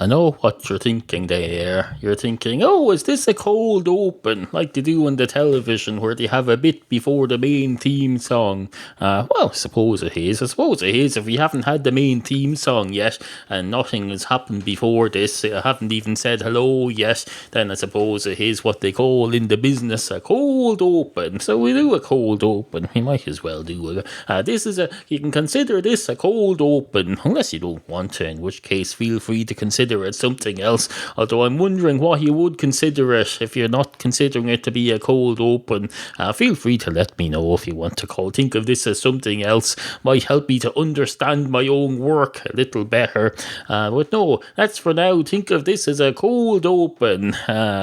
I know what you're thinking there. You're thinking, oh, is this a cold open like they do on the television where they have a bit before the main theme song? Well, I suppose it is. I suppose it is if we haven't had the main theme song yet and nothing has happened before this. I haven't even said hello yet. Then I suppose it is what they call in the business a cold open. So we do a cold open. We might as well do it. You can consider this a cold open unless you don't want to, in which case feel free to consider it something else, although I'm wondering what you would consider it if you're not considering it to be a cold open. Feel free to let me know if you want to think of this as something else. Might help me to understand my own work a little better, but no, that's for now. Think of this as a cold open.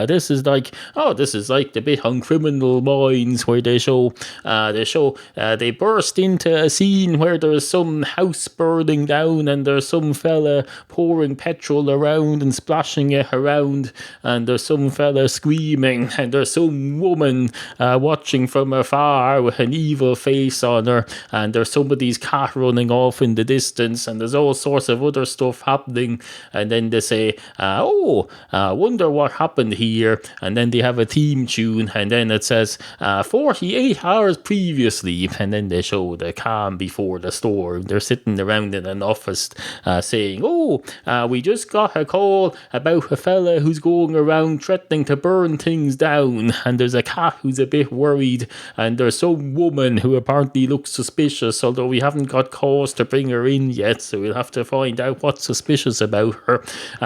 This is like the bit on Criminal Minds where they burst into a scene where there's some house burning down and there's some fella pouring petrol around and splashing it around, and there's some fella screaming, and there's some woman watching from afar with an evil face on her, and there's somebody's cat running off in the distance, and there's all sorts of other stuff happening, and then they say, wonder what happened here, and then they have a theme tune, and then it says 48 hours previously, and then they show the calm before the storm. They're sitting around in an office saying, we just got a call about a fella who's going around threatening to burn things down, and there's a cat who's a bit worried, and there's some woman who apparently looks suspicious, although we haven't got cause to bring her in yet, so we'll have to find out what's suspicious about her.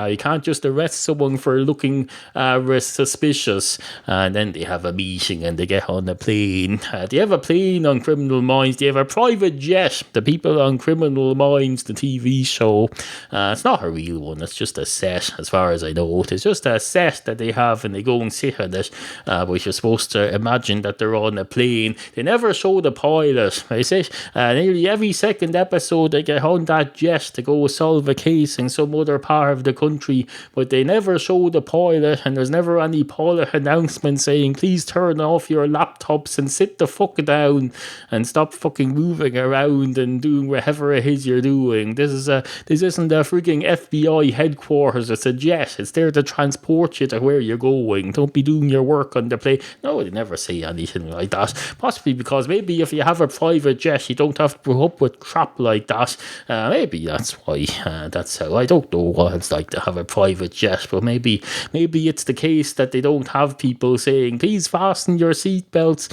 You can't just arrest someone for looking suspicious. And then they have a meeting and they get on a plane. They have a plane on Criminal Minds. They have a private jet. The people on Criminal Minds, the TV show, it's not a real one. It's just a set, as far as I know. It's just a set that they have, and they go and sit on it. But you're supposed to imagine that they're on a plane. They never show the pilot. They say nearly every second episode they get on that jet to go solve a case in some other part of the country, but they never show the pilot, and there's never any pilot announcement saying, please turn off your laptops and sit the fuck down and stop fucking moving around and doing whatever it is you're doing. This isn't a freaking FBI headquarters. It's a jet. It's there to transport you to where you're going. Don't be doing your work on the plane. No, they never say anything like that. Possibly because maybe if you have a private jet, you don't have to put up with crap like that. Maybe that's why. That's how. I don't know what it's like to have a private jet, but maybe it's the case that they don't have people saying, please fasten your seatbelts,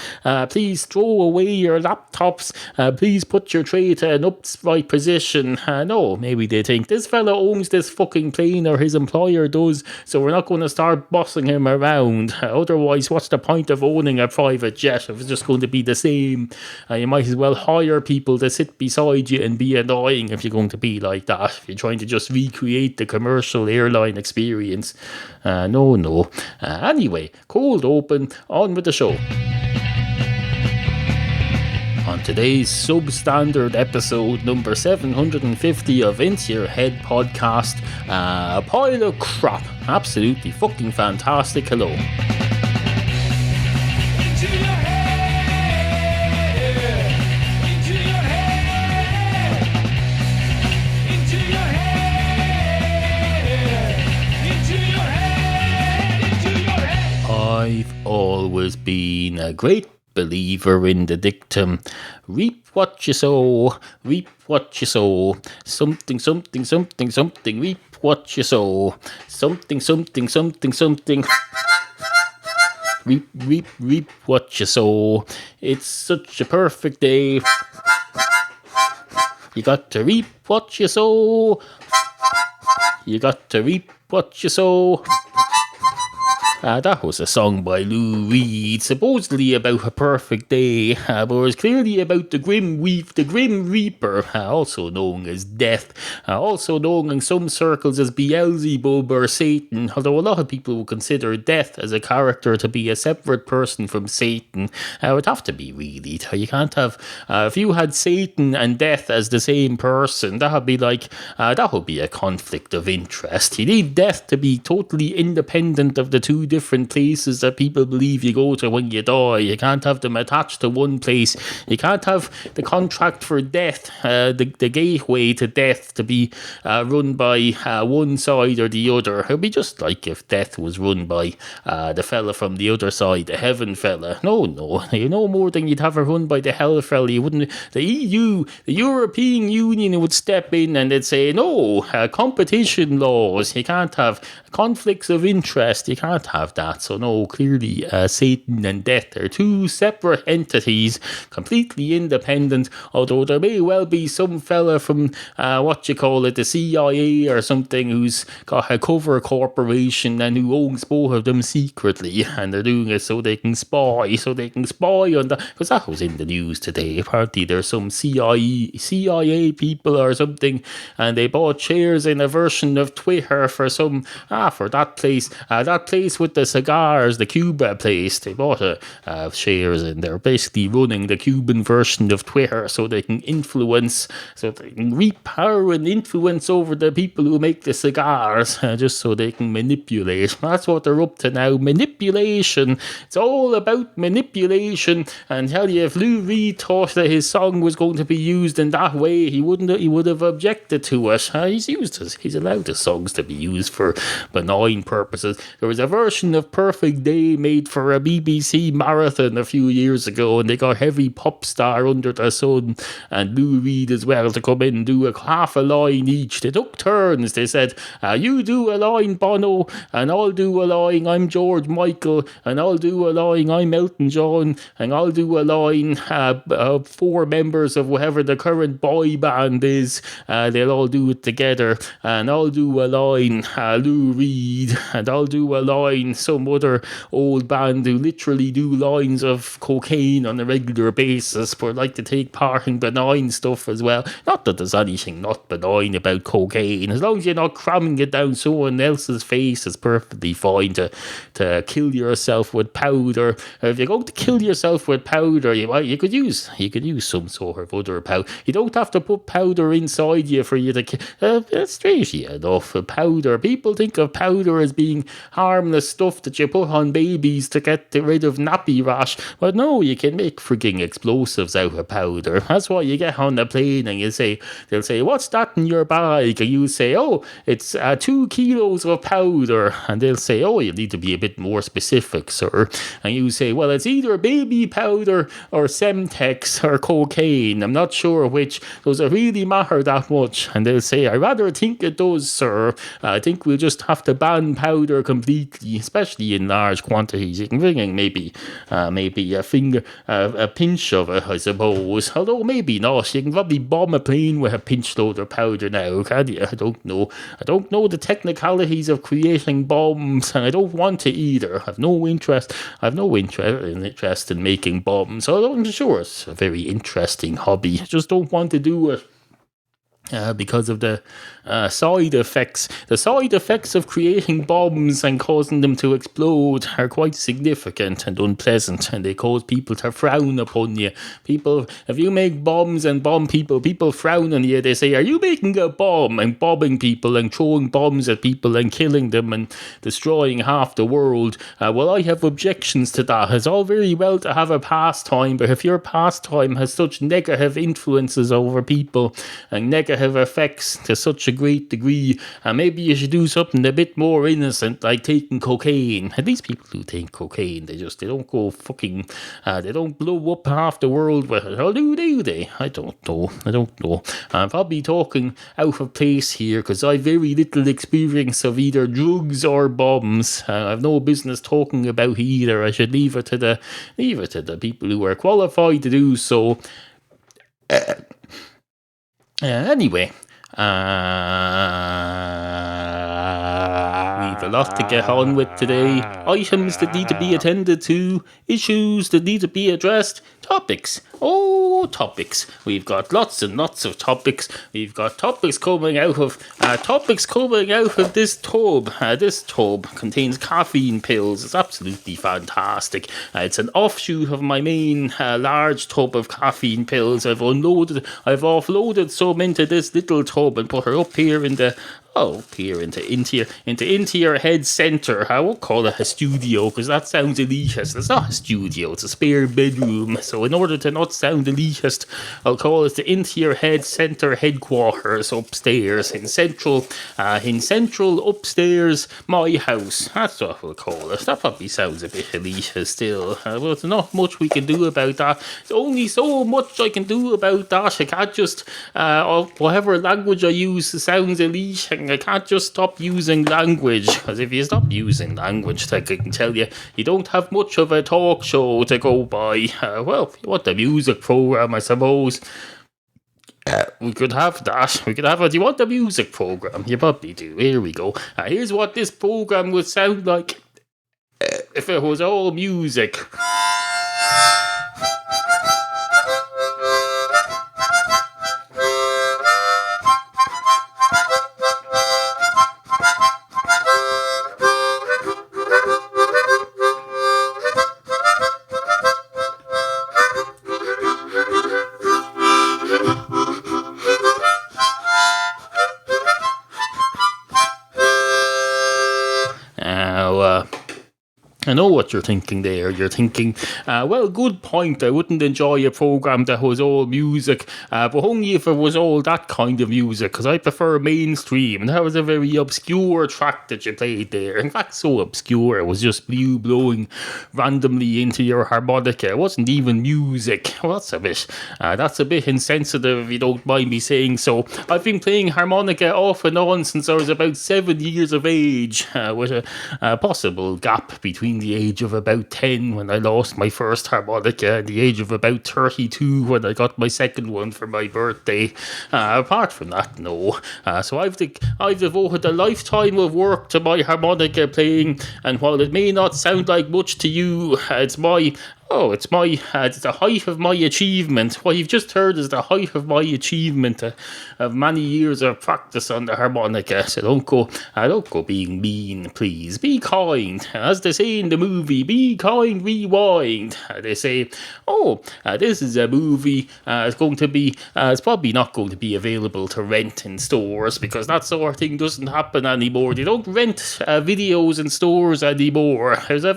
please throw away your laptops, please put your tray to an upright position. No, maybe they think this fella owns this fucking plane, or his employer does, so we're not going to start bossing him around. Otherwise, what's the point of owning a private jet if it's just going to be the same? You might as well hire people to sit beside you and be annoying if you're going to be like that, if you're trying to just recreate the commercial airline experience. No. Anyway, cold open, on with the show. On today's substandard episode number 750 of Into Your Head podcast, a pile of crap. Absolutely fucking fantastic. Hello. I've always been a great believer in the dictum, reap what you sow, reap what you sow, something, reap what you sow, something, reap what you sow. It's such a perfect day. You got to reap what you sow. You got to reap what you sow. That was a song by Lou Reed, supposedly about a perfect day, but it was clearly about the Grim Reaper, also known as Death, also known in some circles as Beelzebub or Satan, although a lot of people would consider Death as a character to be a separate person from Satan. It would have to be, really. You can't have, if you had Satan and Death as the same person, that would be a conflict of interest. You need Death to be totally independent of the two different places that people believe you go to when you die. You can't have them attached to one place. You can't have the contract for death, the gateway to death, to be run by one side or the other. It'd be just like if death was run by the fella from the other side, the heaven fella. No, no more than you'd have it run by the hell fella. You wouldn't. The EU, the European Union, would step in and they'd say, no, competition laws. You can't have conflicts of interest. You can't have that. So no, clearly Satan and death are two separate entities, completely independent, although there may well be some fella from the CIA or something, who's got a cover corporation and who owns both of them secretly, and they're doing it so they can spy on that, because that was in the news today. Apparently there's some CIA people or something, and they bought shares in a version of Twitter for that place with the cigars, the Cuba place. They bought shares, and they're basically running the Cuban version of Twitter so they can reap power and influence over the people who make the cigars, just so they can manipulate. That's what they're up to now. Manipulation. It's all about manipulation. And tell you, if Lou Reed thought that his song was going to be used in that way, he would have objected to it. He's allowed his songs to be used for benign purposes. There was a version of Perfect Day made for a BBC marathon a few years ago, and they got Heavy Pop Star Under the Sun and Lou Reed as well to come in and do half a line each. They took turns. They said, you do a line, Bono, and I'll do a line, I'm George Michael, and I'll do a line, I'm Elton John, and I'll do a line, 4 members of whatever the current boy band is, they'll all do it together, and I'll do a line, Lou Reed, and I'll do a line, some other old band who literally do lines of cocaine on a regular basis, but like to take part in benign stuff as well. Not that there's anything not benign about cocaine, as long as you're not cramming it down someone else's face. It's perfectly fine to kill yourself with powder. If you're going to kill yourself with powder, you could use some sort of other powder. You don't have to put powder inside you for you to kill. Strangely enough, powder, people think of powder as being harmless stuff that you put on babies to get rid of nappy rash, but no, you can make frigging explosives out of powder. That's why you get on the plane and they'll say, what's that in your bag? And you say, oh, it's 2 kilos of powder. And they'll say, oh, you need to be a bit more specific, sir. And you say, well, it's either baby powder or Semtex or cocaine. I'm not sure which. Does it really matter that much? And they'll say, I rather think it does, sir. I think we'll just have to ban powder completely, especially in large quantities. You can bring in maybe a pinch of it, I suppose. Although maybe not. You can probably bomb a plane with a pinch load of powder now, can you? I don't know. I don't know the technicalities of creating bombs, and I don't want to either. I have no interest in making bombs. Although I'm sure it's a very interesting hobby. I just don't want to do it. Because of the side effects. The side effects of creating bombs and causing them to explode are quite significant and unpleasant, and they cause people to frown upon you. People, if you make bombs and bomb people, people frown on you. They say, are you making a bomb? And bombing people and throwing bombs at people and killing them and destroying half the world. Well, I have objections to that. It's all very well to have a pastime, but if your pastime has such negative influences over people and negative effects to such a great degree, maybe you should do something a bit more innocent, like taking cocaine. And these people who take cocaine, they don't go fucking, they don't blow up half the world with it. Or do they? I don't know. I'm probably talking out of place here, because I've very little experience of either drugs or bombs. I've no business talking about either. I should leave it to the people who are qualified to do so. Anyway, we've a lot to get on with today. Items that need to be attended to, issues that need to be addressed. Topics. Oh, topics. We've got lots and lots of topics. We've got topics coming out of this tub. This tub contains caffeine pills. It's absolutely fantastic. It's an offshoot of my main large tub of caffeine pills. I've offloaded some into this little tub and put her up here into your head center. I won't call it a studio because that sounds elitist. It's not a studio, it's a spare bedroom. So in order to not sound elitist, I'll call it the into your head center headquarters upstairs in central upstairs my house. That's what we'll call it. That probably sounds a bit elitist still. But there's not much we can do about that. There's only so much I can do about that. I can't just whatever language I use sounds elite. I can't just stop using language, because if you stop using language, like I can tell you, you don't have much of a talk show to go by. Well, if you want a music program, I suppose, we could have that. Do you want a music program? You probably do. Here we go. Here's what this program would sound like if it was all music. I know what you're thinking there. You're thinking, well, good point. I wouldn't enjoy a program that was all music, but only if it was all that kind of music, because I prefer mainstream. And that was a very obscure track that you played there. In fact, so obscure, it was just you blowing randomly into your harmonica. It wasn't even music. Well, that's a bit insensitive, if you don't mind me saying so. I've been playing harmonica off and on since I was about 7 years of age, with a possible gap between the age of about 10 when I lost my first harmonica and the age of about 32 when I got my second one for my birthday. Apart from that, no. So I've devoted a lifetime of work to my harmonica playing, and while it may not sound like much to you, it's the height of my achievement. What you've just heard is the height of my achievement of many years of practice on the harmonica. So don't go being mean, please. Be kind. As they say in the movie, be kind, rewind. They say, this is a movie. It's probably not going to be available to rent in stores, because that sort of thing doesn't happen anymore. They don't rent videos in stores anymore. There's a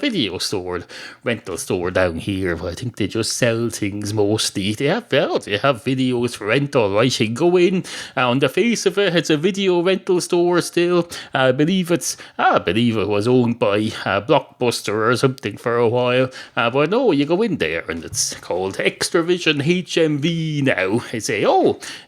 rental store down here, but I think they just sell things mostly. They have videos for rental, right? You can go in, on the face of it, it's a video rental store still. I believe it was owned by Blockbuster or something for a while. But no, you go in there and it's called Extravision HMV now. They say,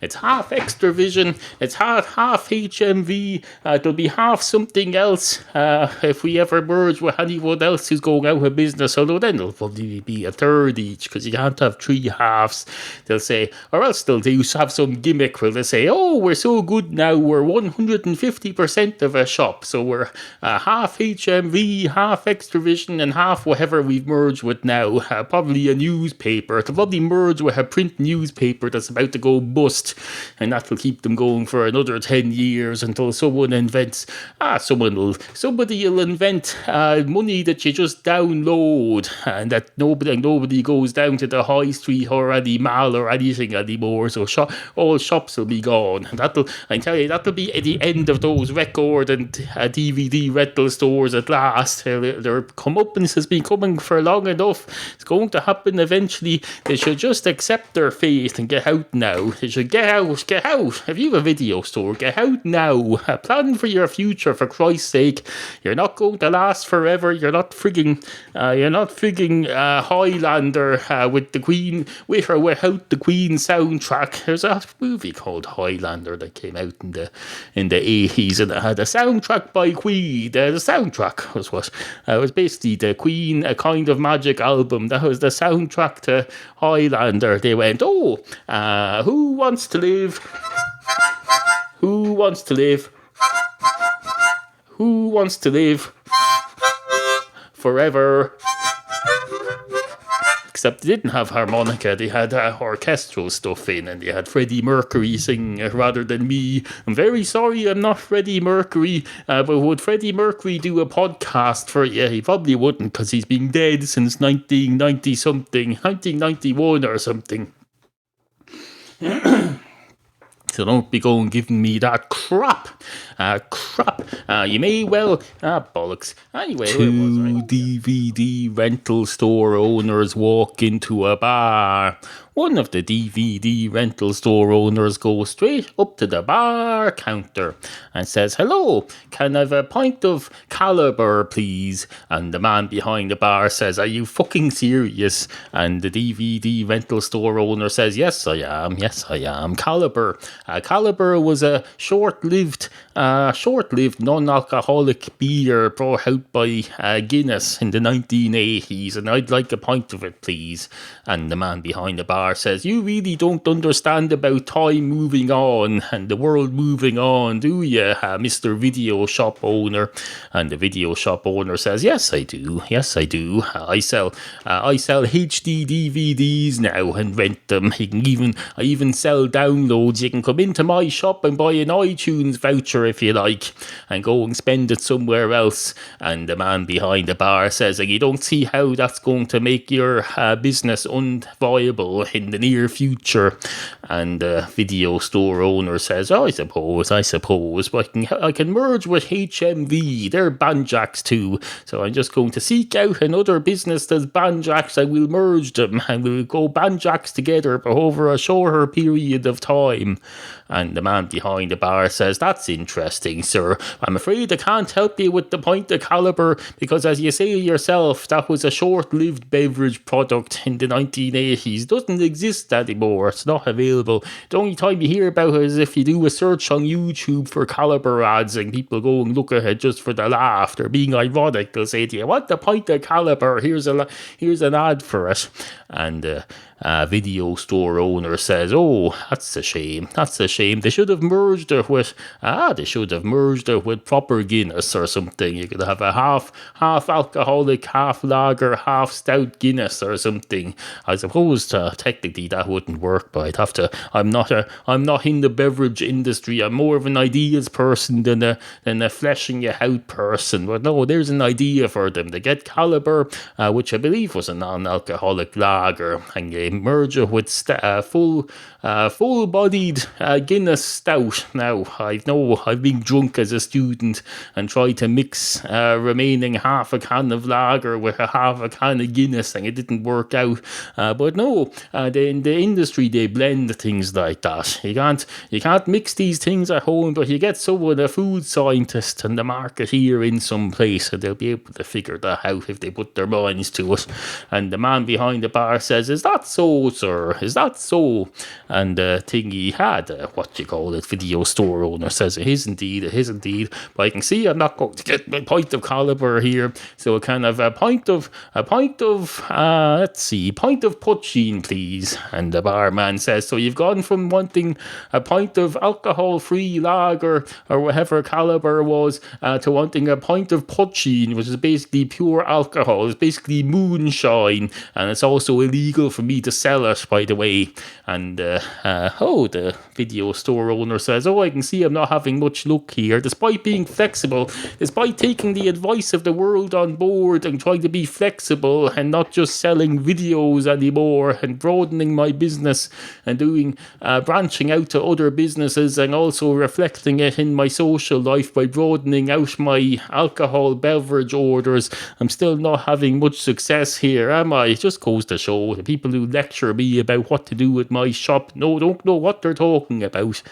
it's half Extravision, it's half HMV, there'll be half something else if we ever merge with anyone else who's going out of business, although then there'll probably be a third each, because you can't have three halves. They'll say, or else they'll have some gimmick where they say, we're so good now, we're 150% of a shop, so we're half HMV, half Extravision, and half whatever we've merged with now. Probably a newspaper. They'll probably merge with a print newspaper that's about to go bust, and that will keep them going for another 10 years until someone invents, somebody will invent money that you just download, and that nobody goes down to the high street or any mall or anything anymore. So all shops will be gone. That'll be at the end of those record and DVD rental stores at last. Their comeuppance has been coming for long enough. It's going to happen eventually. They should just accept their fate and get out now. They should get out. If you have a video store, get out now. Plan for your future, for Christ's sake. You're not going to last forever. You're not frigging Highlander with the Queen, with or without the Queen soundtrack. There's a movie called Highlander that came out in the 80s, and it had a soundtrack by Queen. The soundtrack was basically the Queen, A Kind of Magic album. That was the soundtrack to Highlander. They went, who wants to live? Who wants to live? Who wants to live forever? except they didn't have harmonica. They had orchestral stuff in, and they had Freddie Mercury sing rather than me. I'm very sorry I'm not Freddie Mercury, but would Freddie Mercury do a podcast for you? He probably wouldn't, because he's been dead since 1990 something, 1991 or something. So don't be going giving me that crap. You may well... bollocks. Anyway, two DVD rental store owners walk into a bar. One of the DVD rental store owners goes straight up to the bar counter and says, "Hello, can I have a pint of Caliber, please?" And the man behind the bar says, "Are you fucking serious?" And the DVD rental store owner says, Yes, I am. Caliber. Caliber was a short-lived non-alcoholic beer brought out by Guinness in the 1980s, and I'd like a pint of it, please." And the man behind the bar says, "You really don't understand about time moving on and the world moving on, do you, Mr. Video Shop Owner?" And the video shop owner says, Yes, I do. I sell HD DVDs now and rent them. I even sell downloads. You can come into my shop and buy an iTunes voucher if you like, and go and spend it somewhere else." And the man behind the bar says, "And you don't see how that's going to make your business unviable in the near future?" And the video store owner says, "I suppose, but I can merge with HMV. They're banjacks too, so I'm just going to seek out another business that's banjacks, and we'll merge them, and we'll go banjacks together, but over a shorter period of time." And the man behind the bar says, "That's interesting, sir. I'm afraid I can't help you with the pint of Caliber, because as you say yourself, that was a short-lived beverage product in the 1980s. It doesn't exist anymore. It's not available. The only time you hear about it is if you do a search on YouTube for Caliber ads, and people go and look at it just for the laugh. They're being ironic. They'll say to you, 'Want a pint of Caliber? Here's an ad for it.'" And video store owner says, "Oh, that's a shame. They should have merged it with proper Guinness or something. You could have a half alcoholic, half lager, half stout Guinness or something. I suppose technically that wouldn't work, but I'd have to. I'm not in the beverage industry. I'm more of an ideas person than a fleshing you out person. But no, there's an idea for them. They get Caliber, which I believe was a non-alcoholic lager, and they merge it with full-bodied Guinness stout. Now, I've been drunk as a student and tried to mix remaining half a can of lager with a half a can of Guinness, and it didn't work out. But no, in the industry they blend things like that. You can't mix these things at home, but you get someone, a food scientist and the marketeer in some place, and they'll be able to figure that out if they put their minds to it." And the man behind the bar says, "Is that so, sir? Is that so?" And the thing he had, video store owner says, it is indeed. But I can see I'm not going to get my pint of Caliber here, so kind of a pint of poachine, please. And the barman says, "So you've gone from wanting a pint of alcohol-free lager or whatever Caliber was, to wanting a pint of poachine, which is basically pure alcohol. It's basically moonshine, and it's also illegal for me to sell it, by the way." And the video store owner says, "Oh, I can see I'm not having much luck here. Despite being flexible, despite taking the advice of the world on board and trying to be flexible and not just selling videos anymore, and broadening my business and doing branching out to other businesses, and also reflecting it in my social life by broadening out my alcohol beverage orders, I'm still not having much success here, am I? It just goes to show the people who lecture me about what to do with my shop don't know what they're talking about."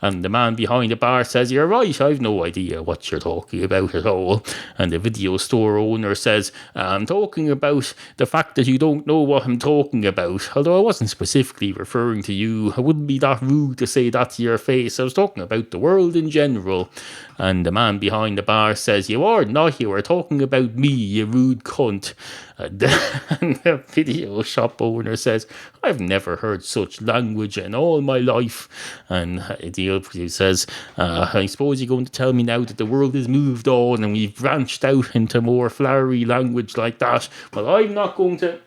And the man behind the bar says, "You're right, I've no idea what you're talking about at all." And the video store owner says, "I'm talking about the fact that you don't know what I'm talking about. Although I wasn't specifically referring to you. I wouldn't be that rude to say that to your face. I was talking about the world in general." And the man behind the bar says, "You are not. You were talking about me, you rude cunt." And the video shop owner says, "I've never heard such language in all my life." And he says, "I suppose you're going to tell me now that the world has moved on and we've branched out into more flowery language like that. Well, I'm not going to..."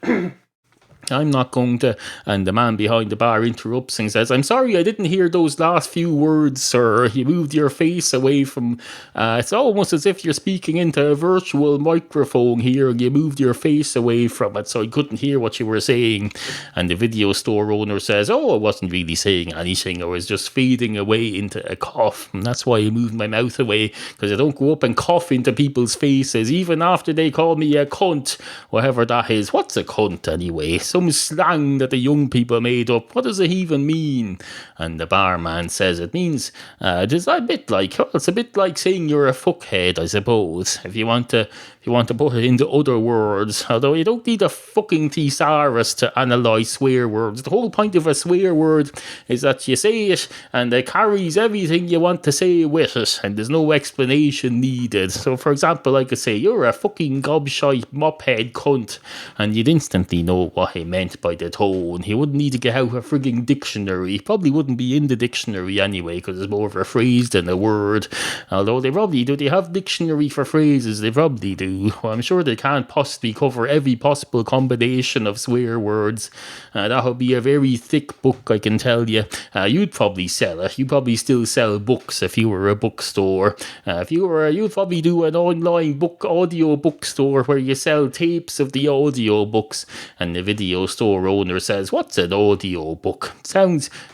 I'm not going to. And the man behind the bar interrupts and says, I'm sorry, I didn't hear those last few words, sir. You moved your face away from. It's almost as if you're speaking into a virtual microphone here and you moved your face away from it, so I couldn't hear what you were saying. And the video store owner says, oh, I wasn't really saying anything. I was just fading away into a cough. And that's why I moved my mouth away, because I don't go up and cough into people's faces, even after they call me a cunt, whatever that is. What's a cunt anyway? Some slang that the young people made up. What does it even mean? And the barman says it means it's a bit like saying you're a fuckhead, I suppose, if you want to put it into other words. Although you don't need a fucking thesaurus to analyse swear words. The whole point of a swear word is that you say it and it carries everything you want to say with it, and there's no explanation needed. So for example, I could say, you're a fucking gobshite mophead cunt, and you'd instantly know what I meant by the tone. You wouldn't need to get out a frigging dictionary. Probably wouldn't be in the dictionary anyway, because it's more of a phrase than a word. Although they probably do. They have dictionary for phrases. They probably do. Well, I'm sure they can't possibly cover every possible combination of swear words. That would be a very thick book, I can tell you. You'd probably sell it. You'd probably still sell books if you were a bookstore. You'd probably do an online audio bookstore where you sell tapes of the audio books. And the video store owner says, what's an audio book?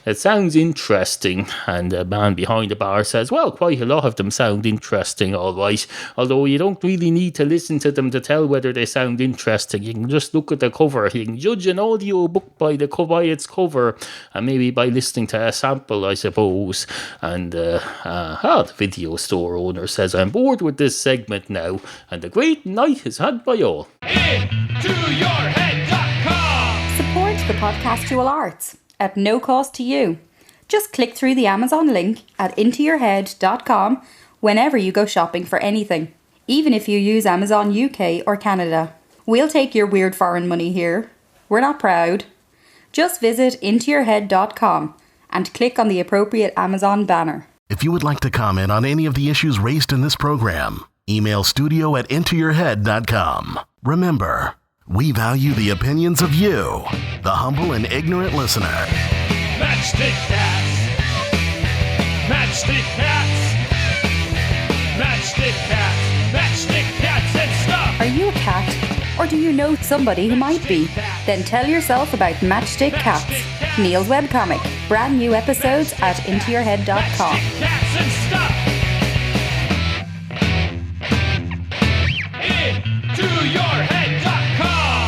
It sounds interesting. And the man behind the bar says, well, quite a lot of them sound interesting, all right. Although you don't really need to listen to them to tell whether they sound interesting. You can just look at the cover. You can judge an audio book by its cover, and maybe by listening to a sample, I suppose. And the video store owner says, I'm bored with this segment now, and a great night is had by all. IntoYourHead.com. Support the podcastual arts at no cost to you. Just click through the Amazon link at IntoYourHead.com whenever you go shopping for anything, even if you use Amazon UK or Canada. We'll take your weird foreign money here. We're not proud. Just visit IntoYourHead.com and click on the appropriate Amazon banner. If you would like to comment on any of the issues raised in this program, email studio@IntoYourHead.com. Remember, we value the opinions of you, the humble and ignorant listener. Matchstick cats. Matchstick cats. Matchstick cats. Matchstick cats and stuff. Are you a cat? Or do you know somebody who might be? Then tell yourself about Matchstick Cats, Neal's webcomic. Brand new episodes at IntoYourHead.com. Matchstick cats and stuff. IntoYourHead.com.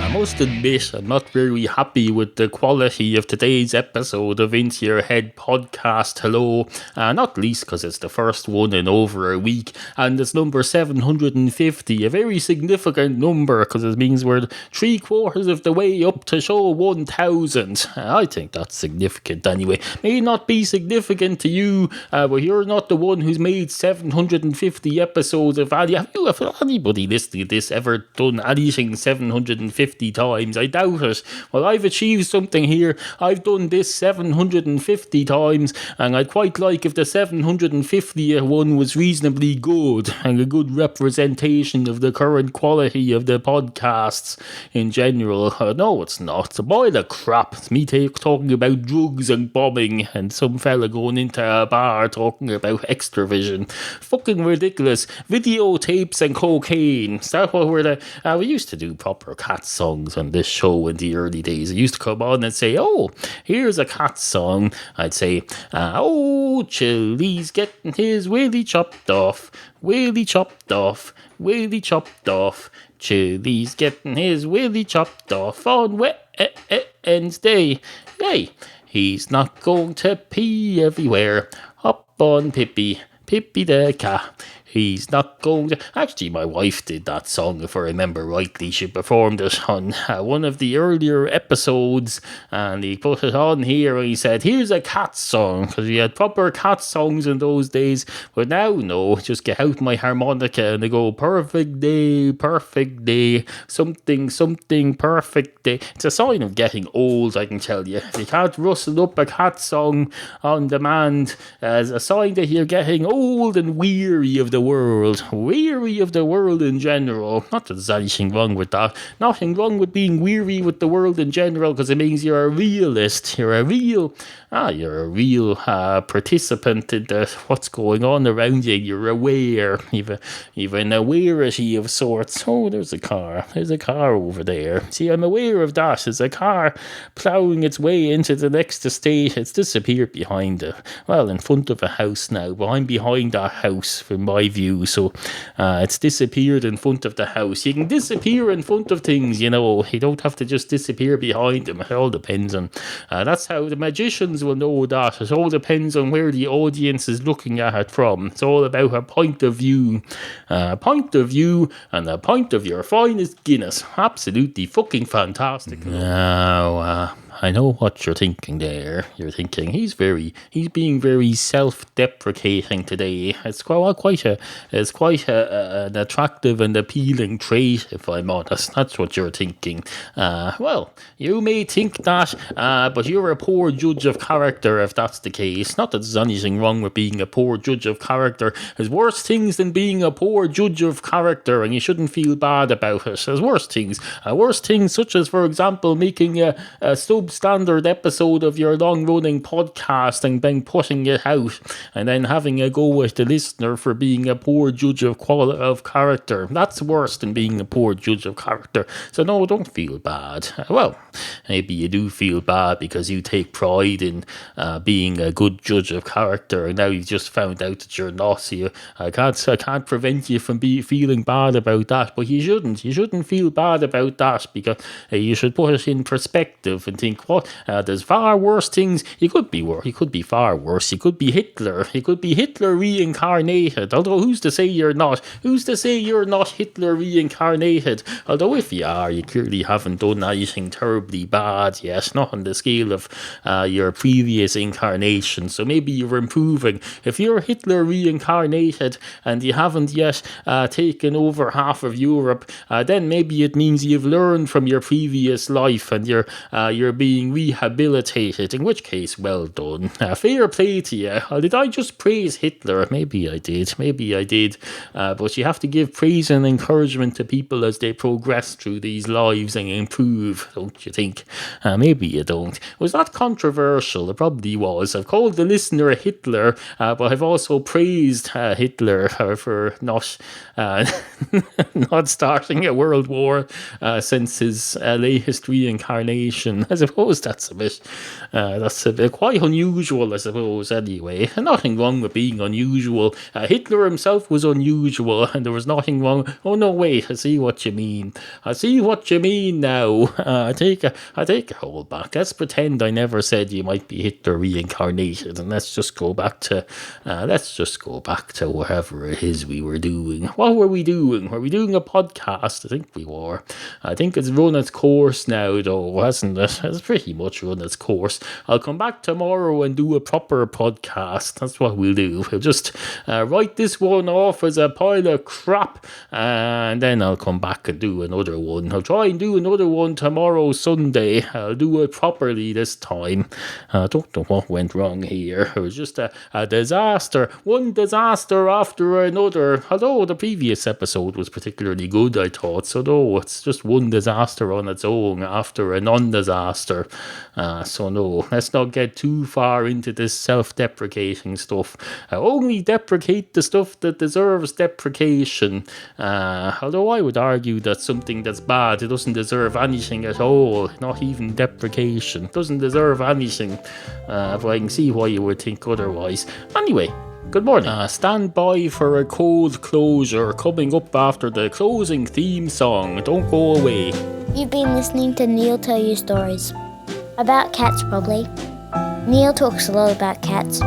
I must admit, I'm not very happy with the quality of today's episode of Into Your Head podcast. Hello, not least because it's the first one in over a week, and it's number 750, a very significant number because it means we're 3/4 of the way up to show 1000. I think that's significant anyway. May not be significant to you, but you're not the one who's made 750 episodes of any. Have anybody listening to this ever done anything 750 times? I doubt it. Well, I've achieved something here. I've done this 750 times, and I'd quite like if the 750th one was reasonably good and a good representation of the current quality of the podcasts in general. No, it's not. It's a boil of crap. It's me talking about drugs and bombing, and some fella going into a bar talking about extravision. Fucking ridiculous. Videotapes and cocaine. Is that what we used to do proper cat songs on this show in the early days. I used to come on and say, oh, here's a cat song. I'd say, oh, Chili's getting his willy chopped off, willy chopped off, willy chopped off. Chili's getting his willy chopped off on Wednesday. Hey, he's not going to pee everywhere. Hop on Pippi the cat. He's not going to... Actually, my wife did that song, if I remember rightly. She performed it on one of the earlier episodes, and he put it on here, and he said, here's a cat song, because we had proper cat songs in those days. But now, no, just get out my harmonica, and I go, perfect day, something, perfect day. It's a sign of getting old, I can tell you. If you can't rustle up a cat song on demand, as a sign that you're getting old and weary of the the world, weary of the world in general. Not that there's anything wrong with that. Nothing wrong with being weary with the world in general, because it means you're a realist. You're a real participant in what's going on around you. You're aware. You've an awareness of sorts. Oh, there's a car. There's a car over there. See, I'm aware of that. There's a car ploughing its way into the next estate. It's disappeared behind in front of a house now, but I'm behind that house from my view, so it's disappeared in front of the house. You can disappear in front of things, you don't have to just disappear behind them. It all depends on that's how the magicians will know that. It all depends on where the audience is looking at it from. It's all about a point of view and the point of your finest Guinness. Absolutely fucking fantastic. Now I know what you're thinking there. You're thinking he's being very self-deprecating today. It's quite an attractive and appealing trait, if I'm honest. That's what you're thinking. You may think that, but you're a poor judge of character if that's the case. Not that there's anything wrong with being a poor judge of character. There's worse things than being a poor judge of character, and you shouldn't feel bad about it. There's worse things. Worse things such as, for example, making a substandard episode of your long-running podcast and then putting it out and then having a go with the listener for being a poor judge of character. That's worse than being a poor judge of character. So no, don't feel bad. Well, maybe you do feel bad because you take pride in being a good judge of character, and now you've just found out that you're not. So I can't prevent you from feeling bad about that, but you shouldn't feel bad about that, because you should put it in perspective and think, what, there's far worse things. You could be far worse. You could be Hitler. You could be Hitler reincarnated. Although who's to say you're not? Who's to say you're not Hitler reincarnated? Although if you are, you clearly haven't done anything terribly bad yet. Not on the scale of your previous incarnation. So maybe you're improving. If you're Hitler reincarnated and you haven't yet taken over half of Europe, then maybe it means you've learned from your previous life and you're being rehabilitated, in which case, well done. Fair play to you. Did I just praise Hitler? Maybe I did, but you have to give praise and encouragement to people as they progress through these lives and improve, don't you think? Maybe you don't. Was that controversial? It probably was. I've called the listener Hitler, but I've also praised Hitler for not starting a world war since his latest reincarnation. I suppose that's a bit quite unusual, I suppose, anyway. Nothing wrong with being unusual. Hitler himself was unusual, and there was nothing wrong. Oh no, wait, I see what you mean. Now. I take a hold back. Let's pretend I never said you might be Hitler reincarnated, and let's just go back to whatever it is we were doing. What were we doing? Were we doing a podcast? I think we were. I think it's run its course now, though, hasn't it? It's pretty much run its course. I'll come back tomorrow and do a proper podcast. That's what we'll do. We'll just write this one off as a pile of crap, and then I'll come back and do another one. I'll try and do another one tomorrow, Sunday. I'll do it properly this time. I don't know what went wrong here. It was just a disaster. One disaster after another. Although the previous episode was particularly good, I thought. So no, it's just one disaster on its own after a non-disaster. So no, let's not get too far into this self-deprecating stuff. Only deprecate the stuff that deserves deprecation. Although I would argue that something that's bad, it doesn't deserve anything at all. Not even deprecation. It doesn't deserve anything. But I can see why you would think otherwise. Anyway, good morning. Stand by for a cold closure coming up after the closing theme song. Don't go away. You've been listening to Neal tell you stories. About cats, probably. Neal talks a lot about cats.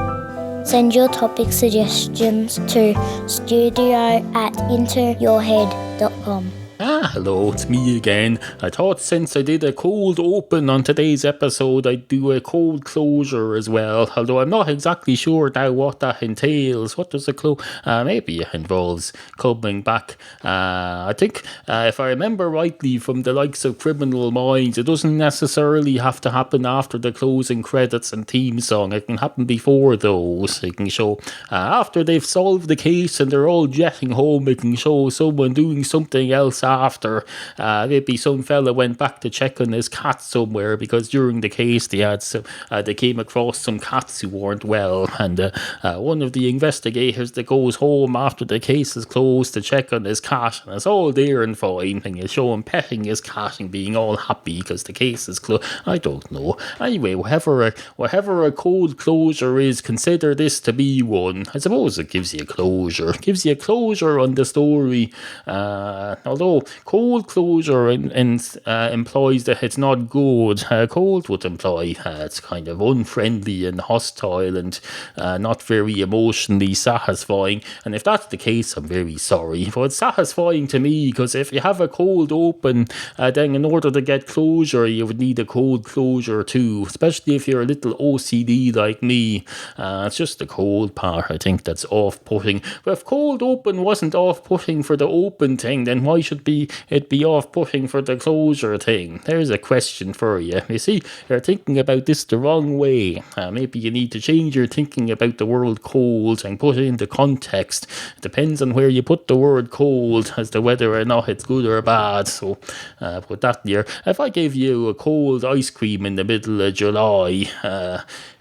Send your topic suggestions to studio@interyourhead.com. Hello, it's me again. I thought since I did a cold open on today's episode, I'd do a cold closure as well. Although I'm not exactly sure now what that entails. What does a maybe it involves coming back. I think, if I remember rightly from the likes of Criminal Minds, it doesn't necessarily have to happen after the closing credits and theme song. It can happen before those. It can show after they've solved the case and they're all jetting home. It can show someone doing something else after. Maybe some fella went back to check on his cat somewhere because during the case they came across some cats who weren't well, and one of the investigators that goes home after the case is closed to check on his cat, and it's all there and fine, and you show him petting his cat and being all happy because the case is closed. I don't know. Anyway, whatever a cold closure is, consider this to be one. I suppose it gives you closure. It gives you closure on the story. Although cold closure implies that it's not good. Cold would imply it's kind of unfriendly and hostile and not very emotionally satisfying. And if that's the case, I'm very sorry. But it's satisfying to me because if you have a cold open, then in order to get closure, you would need a cold closure too. Especially if you're a little OCD like me. It's just the cold part, I think, that's off-putting. But if cold open wasn't off-putting for the open thing, then why should it be off-putting for the closure thing? There's a question for you. You see, you're thinking about this the wrong way. Maybe you need to change your thinking about the word cold and put it into context. It depends on where you put the word cold as to whether or not it's good or bad. So put that there. If I gave you a cold ice cream in the middle of July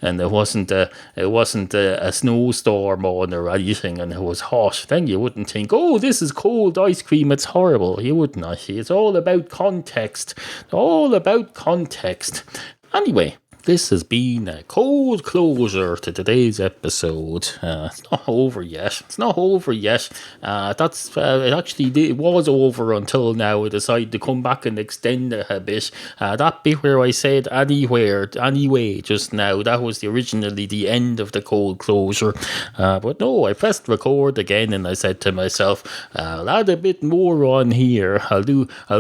and it wasn't a snowstorm on or anything and it was hot, then you wouldn't think, oh, this is cold ice cream, it's horrible. You wouldn't, actually. It's all about context. All about context. Anyway, this has been a cold closure to today's episode. It's not over yet. It was over until now. I decided to come back and extend it a bit. That bit where I said anyway just now, that was originally the end of the cold closure. But no, I pressed record again and I said to myself, I'll add a bit more on here. I'll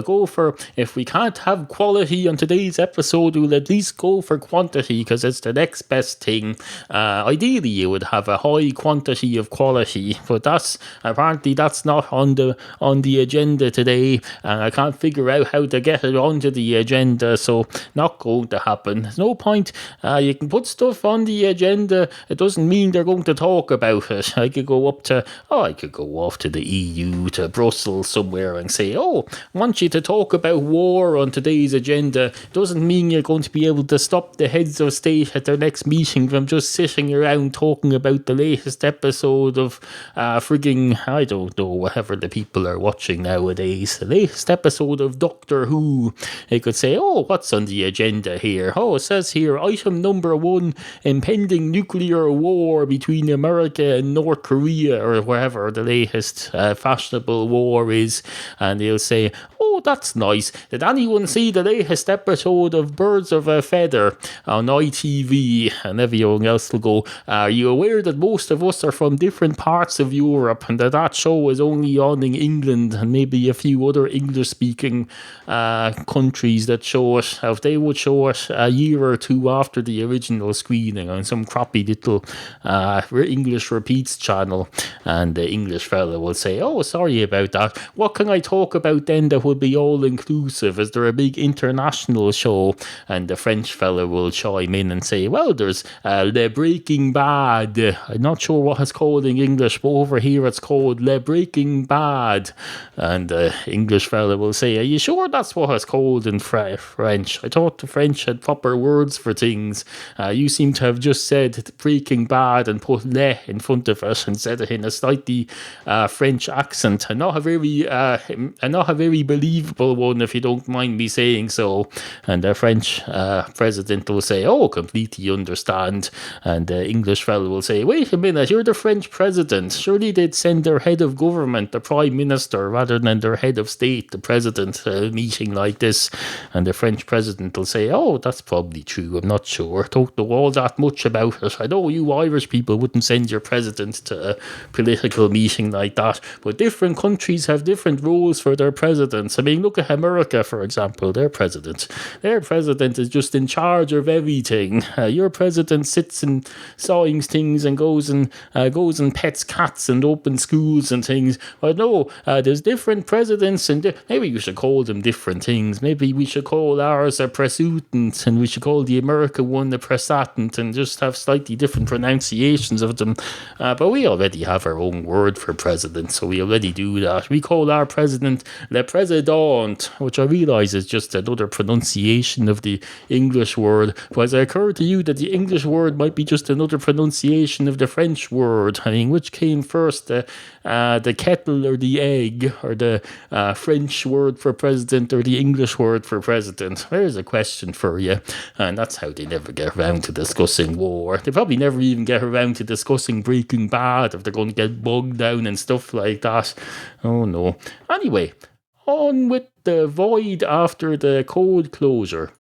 go for, if we can't have quality on today's episode, we'll at least go for quantity because it's the next best thing. Ideally, you would have a high quantity of quality, but that's not on the agenda today, and I can't figure out how to get it onto the agenda, so not going to happen. There's no point. You can put stuff on the agenda. It doesn't mean they're going to talk about it. I could go off to the EU, to Brussels somewhere and say, I want you to talk about war on today's agenda. Doesn't mean you're going to be able to stop the heads of state at their next meeting from just sitting around talking about the latest episode of I don't know, whatever the people are watching nowadays, the latest episode of Doctor Who. They could say, what's on the agenda here? It says here, item number 1, impending nuclear war between America and North Korea, or wherever the latest fashionable war is. And they'll say, that's nice. Did anyone see the latest episode of Birds of a Feather on ITV? And everyone else will go, are you aware that most of us are from different parts of Europe and that show is only on in England and maybe a few other English-speaking countries that show it? If they would show it a year or two after the original screening on some crappy little English repeats channel, and the English fella will say, sorry about that. What can I talk about then that would be all-inclusive? Is there a big international show? And the French fella will chime in and say, well, there's Le Breaking Bad. I'm not sure what it's called in English, but over here it's called Le Breaking Bad. And the English fella will say, are you sure that's what it's called in French? I thought the French had proper words for things. You seem to have just said Breaking Bad and put Le in front of it and said it in a slightly French accent, and not a very believable unbelievable one, if you don't mind me saying so. And the French president will say, oh, completely understand. And the English fellow will say, wait a minute, you're the French president. Surely they'd send their head of government, the prime minister, rather than their head of state, the president, a meeting like this. And the French president will say, oh, that's probably true. I'm not sure. Don't know all that much about it. I know you Irish people wouldn't send your president to a political meeting like that. But different countries have different rules for their presidents. I mean, look at America, for example. Their president is just in charge of everything. Your president sits and saws things and goes and pets cats and opens schools and things. But no, there's different presidents, and maybe you should call them different things. Maybe we should call ours a presutant, and we should call the American one a presatant, and just have slightly different pronunciations of them. But we already have our own word for president, so we already do that. We call our president le president, which I realise is just another pronunciation of the English word. But has it occurred to you that the English word might be just another pronunciation of the French word? I mean, which came first, the kettle or the egg, or the French word for president or the English word for president? There's a question for you. And that's how they never get around to discussing war. They probably never even get around to discussing Breaking Bad, if they're going to get bogged down and stuff like that. Oh no. Anyway, on with the void after the cold closure.